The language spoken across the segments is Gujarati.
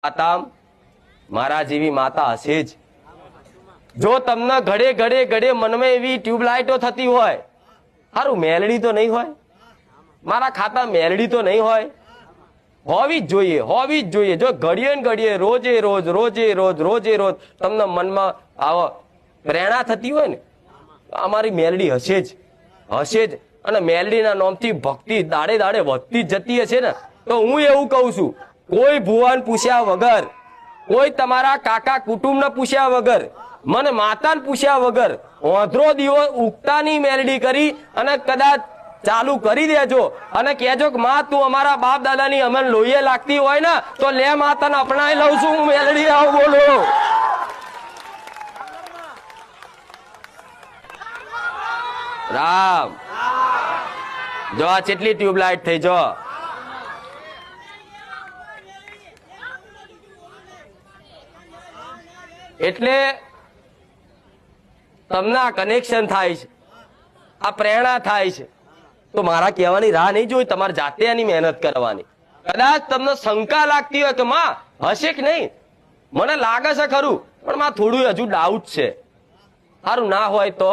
માતા મારા જેવી માતા હશે જ। જો તમને ઘડે ઘડે ઘડે મનમાં એવી ટ્યુબલાઇટો થતી હોય, સારું મેલડી તો નહીં હોય, મારા ખાતા મેલડી તો નહીં હોય, હોવી જ જોઈએ, હોવી જ જોઈએ। જો ઘડીએ ને ઘડીએ રોજે રોજ રોજે રોજ રોજે રોજ તમને મનમાં આવો પ્રેરણા થતી હોય ને, અમારી મેલડી હશે જ, હશે જ। અને મેલડીના નામથી ભક્તિ દાડે દાડે વધતી જતી હશે ને, તો હું એવું કહું છું, કોઈ ભુવાન પૂછ્યા વગર, કોઈ તમારા કાકા કુટુંબને પૂછ્યા વગર, મને માતાને પૂછ્યા વગર ઓંધરો દીવો ઉગતાની મેલડી કરી અને કદાચ ચાલુ કરી દેજો અને કહેજો કે માં તું અમારા બાપ દાદાની અમને લોહીએ લાગતી હોય ને તો લે માતાને અપનાવી લઉં છું હું મેલડી આવું બોલો। રામ જો આ કેટલી ટ્યુબલાઇટ થઈ જો, એટલે તમને આ કનેક્શન થાય છે, આ પ્રેરણા થાય છે, તો મારા કહેવાની રાહ નહીં જોઈ, તમારે જાતે એની મહેનત કરવાની। કદાચ તમને શંકા લાગતી હોય કે માં હશે કે નહીં, મને લાગે છે ખરું પણ માં થોડું હજુ ડાઉટ છે, સારું ના હોય તો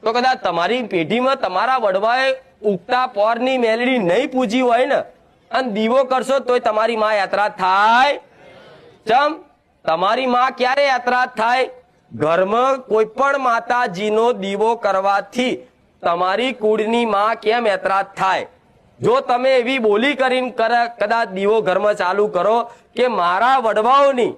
કદાચ તમારી પેઢીમાં તમારા વડવાએ ઉગતા પોરની મેલડી નહીં પૂજી હોય ને અને દીવો કરશો તોય તમારી માં યાત્રા થાય। ચમ તમારી માં ક્યારે યાત્રા થાય? ઘરમાં કોઈ પણ માતાજીનો દીવો કરવાથી તમારી કુળની માં કેમ યાત્રા થાય? જો તમે એવી બોલી કરીને કદાચ દીવો ઘરમાં ચાલુ કરો કે મારા વડવાઓની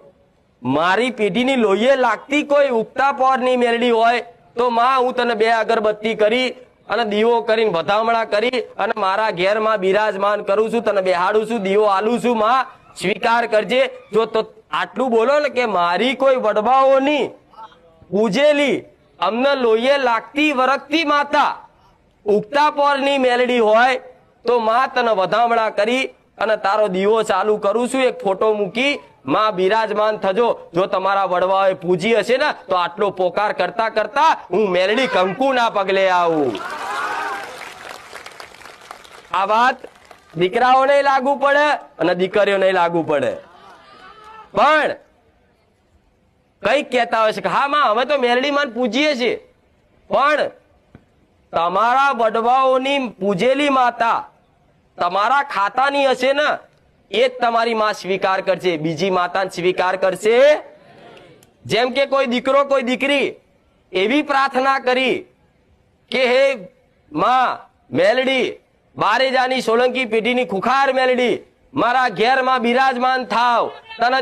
મારી પેઢીની લોહીએ લાગતી કોઈ ઉગતા પોરની મેલડી હોય તો માં હું તને 2 અગરબત્તી કરી અને દીવો કરીને વધામણા કરી અને મારા ઘેરમાં બિરાજમાન કરું છું, તને બેહાડું છું, દીવો આલું છું, માં સ્વીકાર કરજે। જો તો આટલું બોલો ને કે મારી કોઈ વડવાઓની પૂજેલી અમને લોહીએ લાગતી વરગતી માતા ઉગતા પોરની મેલડી હોય તો માં તને વધામણા કરી અને તારો દીવો ચાલુ કરું છું, એક ફોટો મૂકી માં બિરાજમાન થજો। જો તમારા વડવાઓએ પૂજી હશે ને તો આટલો પોકાર કરતા કરતા હું મેલડી કંકુના પગલે આવું। આ વાત દીકરાઓને લાગુ પડે અને દીકરીઓને લાગુ પડે, પણ કઈક કહેતા હોય છે કે હા માં અમે તો મેલડી માં પૂજીએ છીએ, પણ તમારા વડવાઓની પૂજેલી માતા તમારા ખાતાની હશે ને એ જ તમારી માં સ્વીકાર કરશે, બીજી માતા સ્વીકાર કરશે। જેમ કે કોઈ દીકરો કોઈ દીકરી એવી પ્રાર્થના કરી કે હે માં મેલડી બારેજાની સોલંકી પેઢીની ખુખાર મેલડી મારા ઘેરમાં બિરાજમાન થાવ, તને